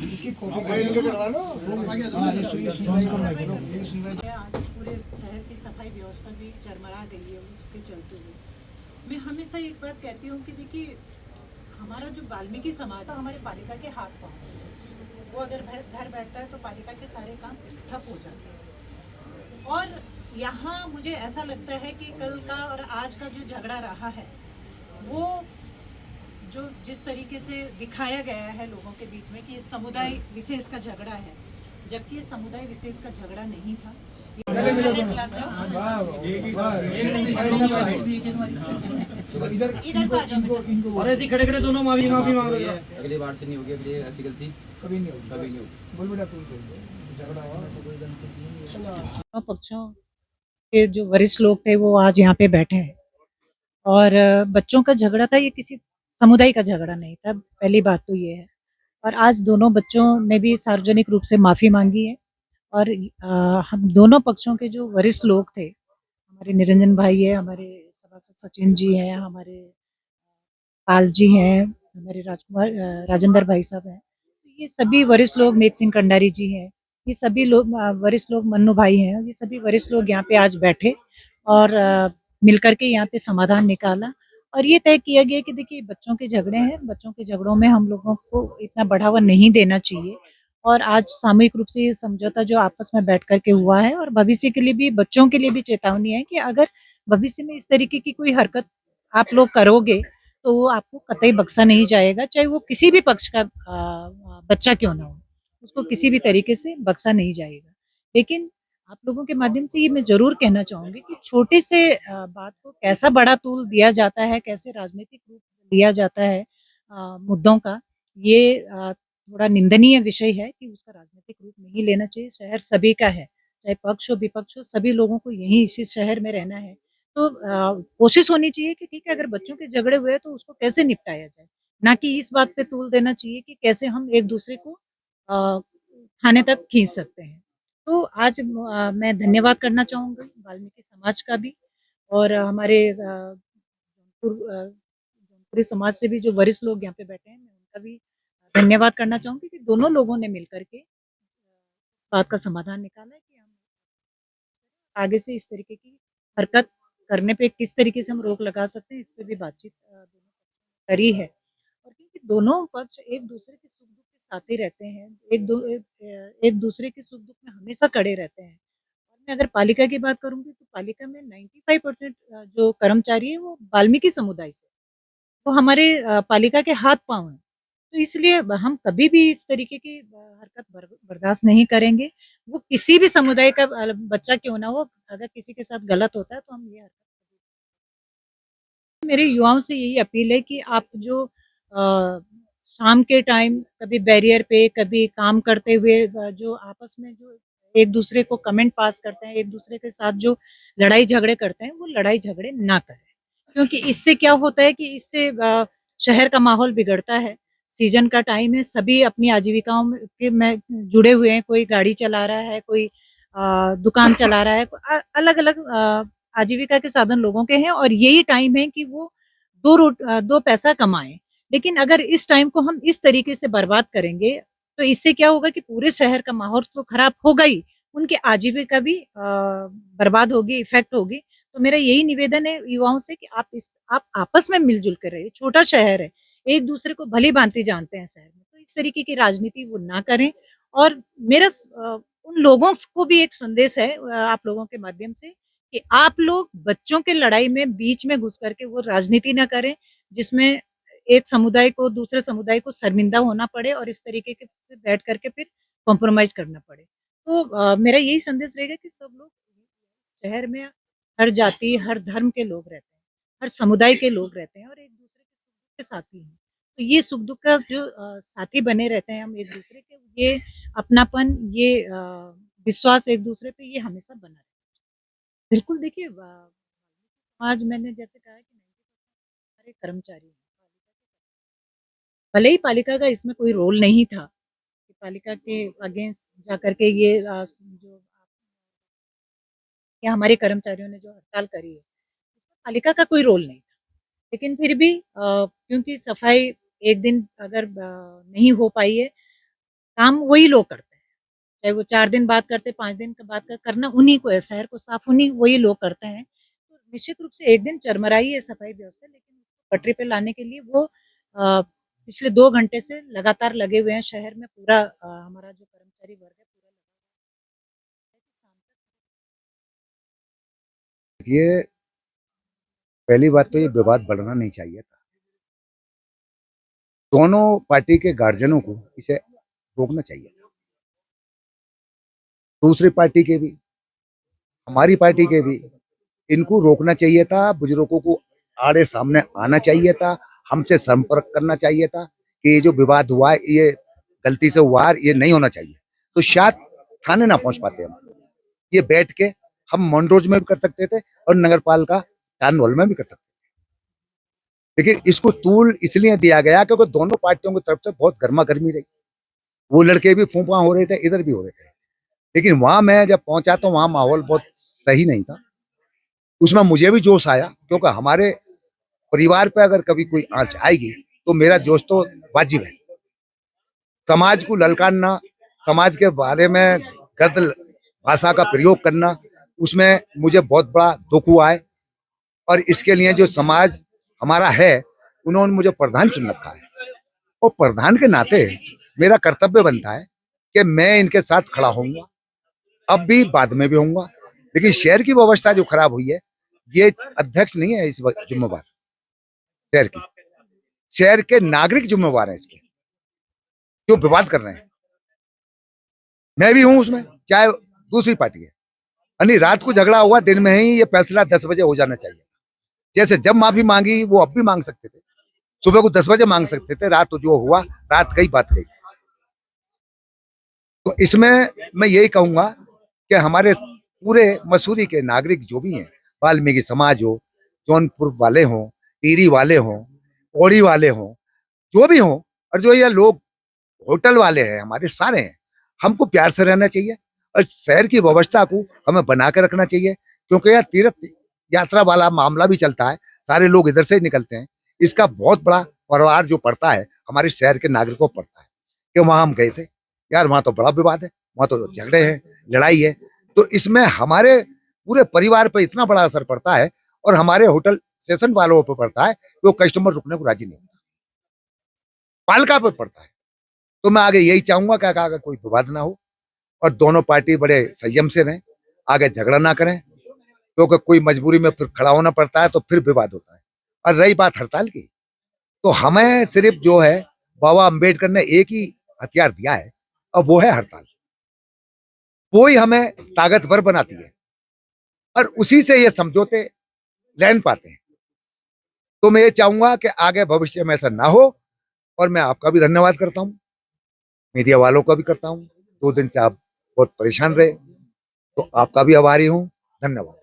इसकी कॉपी करवा लो। आज पूरे शहर की सफाई व्यवस्था भी चरमरा गई है उसके चलते हुए। मैं हमेशा एक बात कहती हूँ कि देखिए, हमारा जो वाल्मीकि समाज तो हमारे पालिका के हाथ पाँव, वो अगर घर बैठता है तो पालिका के सारे काम ठप हो जाते हैं। और यहाँ मुझे ऐसा लगता है कि कल का और आज का जो झगड़ा रहा है, वो जो जिस तरीके से दिखाया गया है लोगों के बीच में कि ये समुदाय विशेष का झगड़ा है, जबकि ये समुदाय विशेष का झगड़ा नहीं था। और ऐसे खड़े खड़े दोनों माफी माफी मांग रहे हैं। अगली बार से नहीं होगी, अगली ऐसी गलती कभी नहीं होगी, कभी नहीं होगी। बोल बेटा तू झगड़ा हुआ तो कोई गलती नहीं। पक्षों के जो वरिष्ठ लोग थे वो आज यहाँ पे बैठे हैं, और बच्चों का झगड़ा था, ये किसी समुदाय का झगड़ा नहीं था, पहली बात तो ये है। और आज दोनों बच्चों ने भी सार्वजनिक रूप से माफ़ी मांगी है। और हम दोनों पक्षों के जो वरिष्ठ लोग थे, हमारे निरंजन भाई है, हमारे सभासद सचिन जी हैं, हमारे पाल जी हैं, हमारे राजेंद्र भाई साहब हैं, तो ये सभी वरिष्ठ लोग, मेघ सिंह कंडारी जी हैं, ये सभी लोग वरिष्ठ लोग, मन्नू भाई हैं, ये सभी वरिष्ठ लोग यहाँ पे आज बैठे और मिलकर के यहाँ पे समाधान निकाला। और ये तय किया गया कि देखिए, बच्चों के झगड़े हैं, बच्चों के झगड़ों में हम लोगों को इतना बढ़ावा नहीं देना चाहिए। और आज सामूहिक रूप से ये समझौता जो आपस में बैठ करके हुआ है, और भविष्य के लिए भी, बच्चों के लिए भी चेतावनी है कि अगर भविष्य में इस तरीके की कोई हरकत आप लोग करोगे तो वो आपको कतई बख्शा नहीं जाएगा, चाहे वो किसी भी पक्ष का बच्चा क्यों ना हो, उसको किसी भी तरीके से बख्शा नहीं जाएगा। लेकिन आप लोगों के माध्यम से ये मैं जरूर कहना चाहूंगी कि छोटे से बात को कैसा बड़ा तूल दिया जाता है, कैसे राजनीतिक रूप दिया जाता है मुद्दों का, ये थोड़ा निंदनीय विषय है कि उसका राजनीतिक रूप नहीं लेना चाहिए। शहर सभी का है, चाहे पक्ष हो विपक्ष हो, सभी लोगों को यही इसी शहर में रहना है। तो कोशिश होनी चाहिए कि ठीक है, अगर बच्चों के झगड़े हुए तो उसको कैसे निपटाया जाए, ना कि इस बात पे तूल देना चाहिए कि कैसे हम एक दूसरे को थाने तक खींच सकते हैं। तो आज मैं धन्यवाद करना चाहूँगी वाल्मीकि समाज का भी, और हमारे जौनपुरी समाज से भी जो वरिष्ठ लोग यहाँ पे बैठे हैं, मैं उनका भी धन्यवाद करना चाहूँगी कि दोनों लोगों ने मिलकर के इस बात का समाधान निकाला है कि हम आगे से इस तरीके की हरकत करने पे किस तरीके से हम रोक लगा सकते हैं, इस पे भी बातचीत करी है। और क्योंकि दोनों पक्ष एक दूसरे के सुख दुख के साथ ही रहते हैं, एक दूसरे के सुख दुख में हमेशा खड़े रहते हैं। और मैं अगर पालिका की बात करूंगी तो पालिका में 95% जो कर्मचारी है वो वाल्मीकि समुदाय से, वो हमारे पालिका के हाथ पांव हैं। तो इसलिए हम कभी भी इस तरीके की हरकत बर्दाश्त नहीं करेंगे। वो किसी भी समुदाय का बच्चा क्यों ना हो, अगर किसी के साथ गलत होता है तो हम ये हरकत, मेरे युवाओं से यही अपील है कि आप जो शाम के टाइम कभी बैरियर पे, कभी काम करते हुए जो आपस में जो एक दूसरे को कमेंट पास करते हैं, एक दूसरे के साथ जो लड़ाई झगड़े करते हैं, वो लड़ाई झगड़े ना करें। क्योंकि इससे क्या होता है कि इससे शहर का माहौल बिगड़ता है। सीजन का टाइम है, सभी अपनी आजीविकाओं में जुड़े हुए हैं, कोई गाड़ी चला रहा है, कोई दुकान चला रहा है, अलग अलग आजीविका के साधन लोगों के हैं, और यही टाइम है कि वो दो पैसा कमाएं। लेकिन अगर इस टाइम को हम इस तरीके से बर्बाद करेंगे तो इससे क्या होगा कि पूरे शहर का माहौल तो खराब होगा ही, उनकी आजीविका भी बर्बाद होगी, इफेक्ट होगी। तो मेरा यही निवेदन है युवाओं से कि आप आपस में मिलजुल कर रहिए। छोटा शहर है, एक दूसरे को भली भांति जानते हैं शहर में, तो इस तरीके की राजनीति वो ना करें। और मेरा उन लोगों को भी एक संदेश है आप लोगों के माध्यम से कि आप लोग बच्चों के लड़ाई में बीच में घुस करके वो राजनीति ना करें, जिसमें एक समुदाय को दूसरे समुदाय को शर्मिंदा होना पड़े और इस तरीके के से बैठ करके फिर कॉम्प्रोमाइज करना पड़े। तो मेरा यही संदेश रहेगा कि सब लोग, शहर में हर जाति, हर धर्म के लोग रहते हैं, हर समुदाय के लोग रहते हैं, और एक दूसरे के साथी हैं। तो ये सुख दुख का जो साथी बने रहते हैं हम एक दूसरे के, ये अपनापन, ये विश्वास एक दूसरे पे, ये हमेशा बना रहे। बिल्कुल देखिए, आज मैंने जैसे कहा कि हमारे कर्मचारी हैं, भले ही पालिका का इसमें कोई रोल नहीं था कि पालिका के अगेंस्ट जाकर के ये जो या हमारे कर्मचारियों ने जो हड़ताल करी है, पालिका का कोई रोल नहीं था। लेकिन फिर भी क्योंकि सफाई एक दिन अगर नहीं हो पाई है, काम वही लोग करते हैं, चाहे वो 4 दिन बाद करते, 5 दिन के बाद करना उन्हीं को है, शहर को साफ उन्हीं वही लोग करते हैं। तो निश्चित रूप से एक दिन चरमराई है सफाई व्यवस्था, लेकिन पटरी पे लाने के लिए वो पिछले 2 घंटे से लगातार लगे हुए हैं शहर में। पूरा हमारा जो कर्मचारी वर्ग है पूरा ये पहली बात तो ये विवाद बढ़ना नहीं चाहिए था। दोनों पार्टी के गार्जियनों को इसे रोकना चाहिए था। दूसरी पार्टी के भी, हमारी पार्टी के भी, इनको रोकना चाहिए था। बुजुर्गों को आड़े सामने आना चाहिए था, हमसे संपर्क करना चाहिए था कि ये जो विवाद हुआ है ये गलती से हुआ है, ये नहीं होना चाहिए। तो शायद थाने ना पहुंच पाते हम। ये बैठ के हम मनरोज में भी कर सकते थे और नगर पालिका टाउन हॉल में भी कर सकते थे। लेकिन इसको तूल इसलिए दिया गया क्योंकि दोनों पार्टियों की तरफ से बहुत गर्मा गर्मी रही। वो लड़के भी फूंफा हो रहे थे, इधर भी हो रहे थे। लेकिन वहां मैं जब पहुंचा तो वहां माहौल बहुत सही नहीं था। उसमें मुझे भी जोश आया क्योंकि हमारे परिवार पे अगर कभी कोई आंच आएगी तो मेरा जोश तो वाजिब है। समाज को ललकारना, समाज के बारे में गजल भाषा का प्रयोग करना, उसमें मुझे बहुत बड़ा दुख हुआ है। और इसके लिए जो समाज हमारा है, उन्होंने मुझे प्रधान चुन रखा है और प्रधान के नाते मेरा कर्तव्य बनता है कि मैं इनके साथ खड़ा होऊंगा, अब भी बाद में भी होऊंगा। लेकिन शहर की व्यवस्था जो खराब हुई है, ये अध्यक्ष नहीं है इस जिम्मेवार, शहर की, शहर के नागरिक जिम्मेवार हैं इसके, जो विवाद कर रहे हैं। मैं भी हूं उसमें, चाहे दूसरी पार्टी है। यानी रात को झगड़ा हुआ, दिन में ही ये फैसला 10 बजे हो जाना चाहिए। जैसे जब माफी मांगी वो अब भी मांग सकते थे, सुबह को 10 बजे मांग सकते थे। रात जो हुआ, रात गई बात गई। तो इसमें मैं यही कहूंगा कि हमारे पूरे मसूरी के नागरिक जो भी हैं, वाल्मीकि समाज हो, जौनपुर वाले हों, टिहरी वाले हों, पौड़ी वाले हों, जो भी हों, और जो ये लोग होटल वाले हैं, हमारे सारे हैं, हमको प्यार से रहना चाहिए और शहर की व्यवस्था को हमें बना के रखना चाहिए। क्योंकि यह तीर्थ यात्रा वाला मामला भी चलता है, सारे लोग इधर से ही निकलते हैं। इसका बहुत बड़ा परिवार जो पड़ता है हमारे शहर के नागरिकों को पड़ता है। कि वहां हम गए थे यार, वहां तो बड़ा विवाद है, वहां तो झगड़े हैं, लड़ाई है। तो इसमें हमारे पूरे परिवार पर इतना बड़ा असर पड़ता है और हमारे होटल सेशन वालों पर पड़ता है, वो कस्टमर रुकने को राजी नहीं होता, पालिका पर पड़ता है। तो मैं आगे यही चाहूंगा कि आगे कोई विवाद ना हो और दोनों पार्टी बड़े संयम से रहें, आगे झगड़ा ना करें। क्योंकि कोई मजबूरी में फिर खड़ा होना पड़ता है तो फिर विवाद होता है। और रही बात हड़ताल की, तो हमें सिर्फ जो है बाबा अम्बेडकर ने एक ही हथियार दिया है और वो है हड़ताल। वो ही हमें ताकतवर बनाती है और उसी से ये समझौते लैंड पाते हैं। तो मैं ये चाहूंगा कि आगे भविष्य में ऐसा ना हो। और मैं आपका भी धन्यवाद करता हूँ, मीडिया वालों का भी करता हूँ। 2 दिन से आप बहुत परेशान रहे, तो आपका भी आभारी हूँ। धन्यवाद।